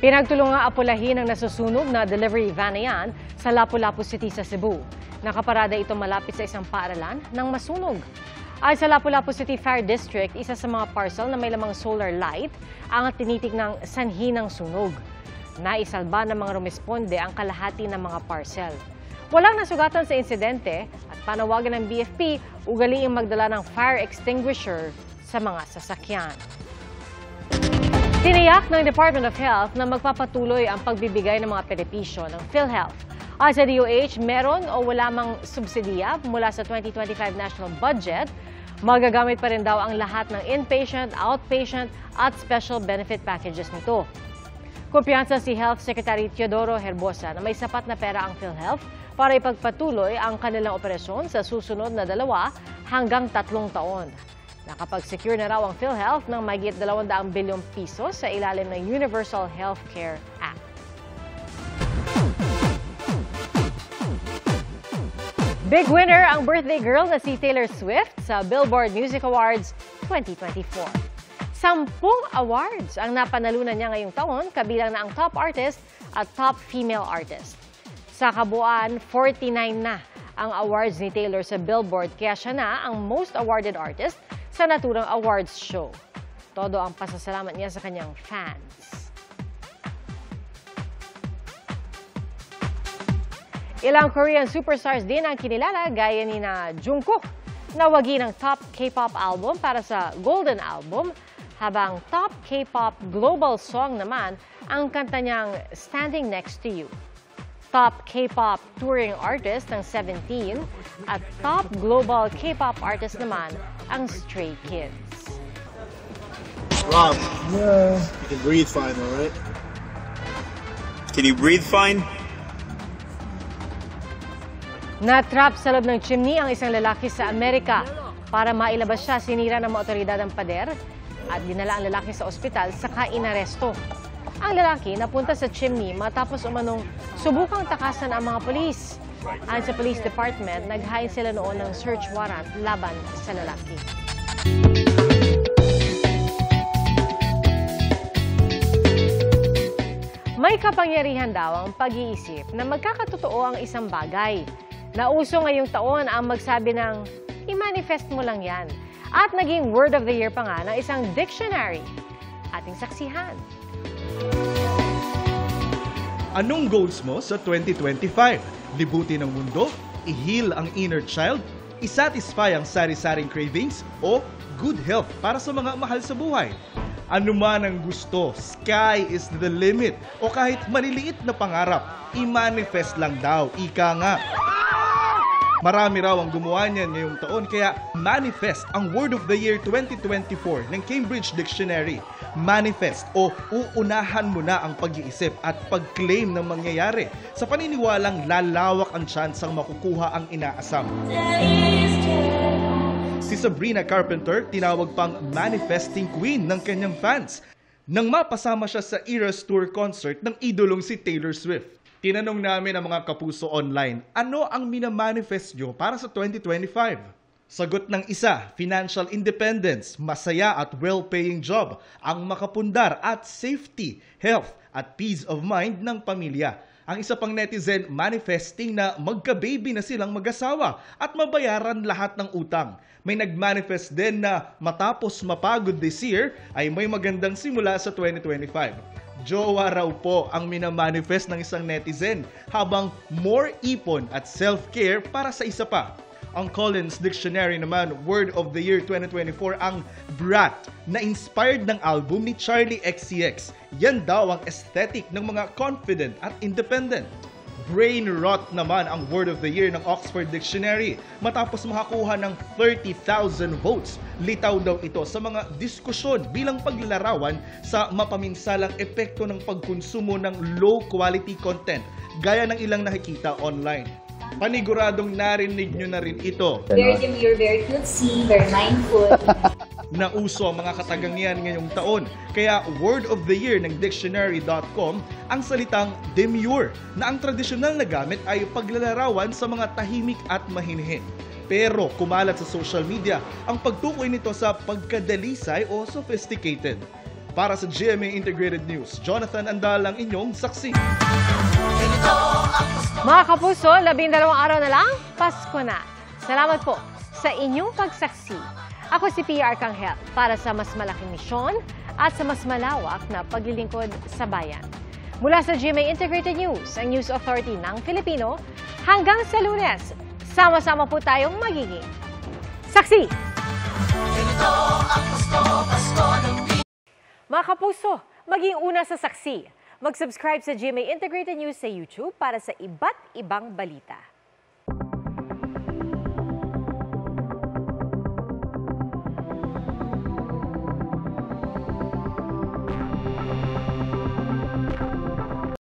Pinagtulungang apulahin ang nasusunog na delivery van na yan sa Lapu-Lapu City sa Cebu. Nakaparada ito malapit sa isang paaralan nang masunog. Ay sa Lapu-Lapu City Fire District, isa sa mga parcel na may lamang solar light ang tinitignang sanhi ng sunog. Naisalba ng mga rumisponde ang kalahati ng mga parcel. Walang nasugatan sa insidente at panawagan ng BFP, ugaliing magdala ng fire extinguisher sa mga sasakyan. Tiniyak ng Department of Health na magpapatuloy ang pagbibigay ng mga benepisyo ng PhilHealth. Ay sa DOH, meron o wala mang subsidiya mula sa 2025 national budget, magagamit pa rin daw ang lahat ng inpatient, outpatient at special benefit packages nito. Kumpiyansa si Health Secretary Teodoro Herbosa na may sapat na pera ang PhilHealth para ipagpatuloy ang kanilang operasyon sa susunod na 2 hanggang 3 taon. Nakapag-secure na raw ang PhilHealth ng mahigit 200 bilyong piso sa ilalim ng Universal Healthcare Act. Big winner ang birthday girl na si Taylor Swift sa Billboard Music Awards 2024. 10 awards ang napanalunan niya ngayong taon, kabilang na ang top artist at top female artist. Sa kabuuan, 49 na ang awards ni Taylor sa Billboard, kaya siya na ang most awarded artist sa naturang awards show. Todo ang pasasalamat niya sa kanyang fans. Ilang Korean superstars din ang kinilala gaya ni na Jungkook, nawagi ng top K-pop album para sa Golden Album, habang top K-pop global song naman ang kanta niyang Standing Next to You. Top K-pop touring artist ng 17 at top global K-pop artist naman ang Stray Kids. Rob, yeah. You can breathe fine, all right? Can you breathe fine? Natrap sa loob ng chimney ang isang lalaki sa Amerika. Para mailabas siya, sinira ng mga otoridad ang pader at dinala ang lalaki sa ospital saka inaresto. Ang lalaki napunta sa chimney matapos umanong subukang takasan ang mga polis. Ayon sa Police Department, nag-hain sila noon ng search warrant laban sa lalaki. May kapangyarihan daw ang pag-iisip na magkakatotoo ang isang bagay. Nauso ngayong taon ang magsabi ng, i-manifest mo lang yan. At naging word of the year pa nga ng isang dictionary. Ating saksihan. Anong goals mo sa 2025? Libutin ang mundo? I-heal ang inner child? I-satisfy ang sari-saring cravings? O good health para sa mga mahal sa buhay? Ano man ang gusto, sky is the limit. O kahit maliliit na pangarap, i-manifest lang daw, ika nga. Marami raw ang gumawa niyan ngayong taon, kaya manifest ang Word of the Year 2024 ng Cambridge Dictionary. Manifest o uunahan mo na ang pag-iisip at pag-claim ng mangyayari sa paniniwalang lalawak ang tsansang makukuha ang inaasam. Si Sabrina Carpenter tinawag pang manifesting queen ng kanyang fans nang mapasama siya sa Eras Tour concert ng idolong si Taylor Swift. Tinanong namin ang mga kapuso online, ano ang minamanifest nyo para sa 2025? Sagot ng isa, financial independence, masaya at well-paying job, ang makapundar at safety, health at peace of mind ng pamilya. Ang isa pang netizen manifesting na magka-baby na silang mag-asawa at mabayaran lahat ng utang. May nag-manifest din na matapos mapagod this year ay may magandang simula sa 2025. Jowa raw po ang minamanifest ng isang netizen, habang more ipon at self-care para sa isa pa. Ang Collins Dictionary naman, Word of the Year 2024 ang Brat, na inspired ng album ni Charlie XCX. Yan daw ang aesthetic ng mga confident at independent. Brain rot naman ang Word of the Year ng Oxford Dictionary. Matapos makakuha ng 30,000 votes, litaw daw ito sa mga diskusyon bilang paglalarawan sa mapaminsalang epekto ng pagkonsumo ng low-quality content, gaya ng ilang nakikita online. Paniguradong narinig nyo na rin ito. Very demure, very cutesy, very mindful. Nauso ang mga katagangan ngayong taon, kaya Word of the Year ng Dictionary.com ang salitang demure, na ang tradisyonal na gamit ay paglalarawan sa mga tahimik at mahinhin. Pero kumalat sa social media ang pagtukoy nito sa pagkadalisay o sophisticated. Para sa GMA Integrated News, Jonathan Andal ang inyong saksi. Mga kapuso, 12 araw na lang, Pasko na. Salamat po sa inyong pagsaksi. Ako si PR Kanghel para sa mas malaking misyon at sa mas malawak na paglilingkod sa bayan. Mula sa GMA Integrated News, ang News Authority ng Filipino, hanggang sa Lunes, sama-sama po tayong magiging saksi. Mga kapuso, maging una sa saksi. Mag-subscribe sa GMA Integrated News sa YouTube para sa iba't ibang balita.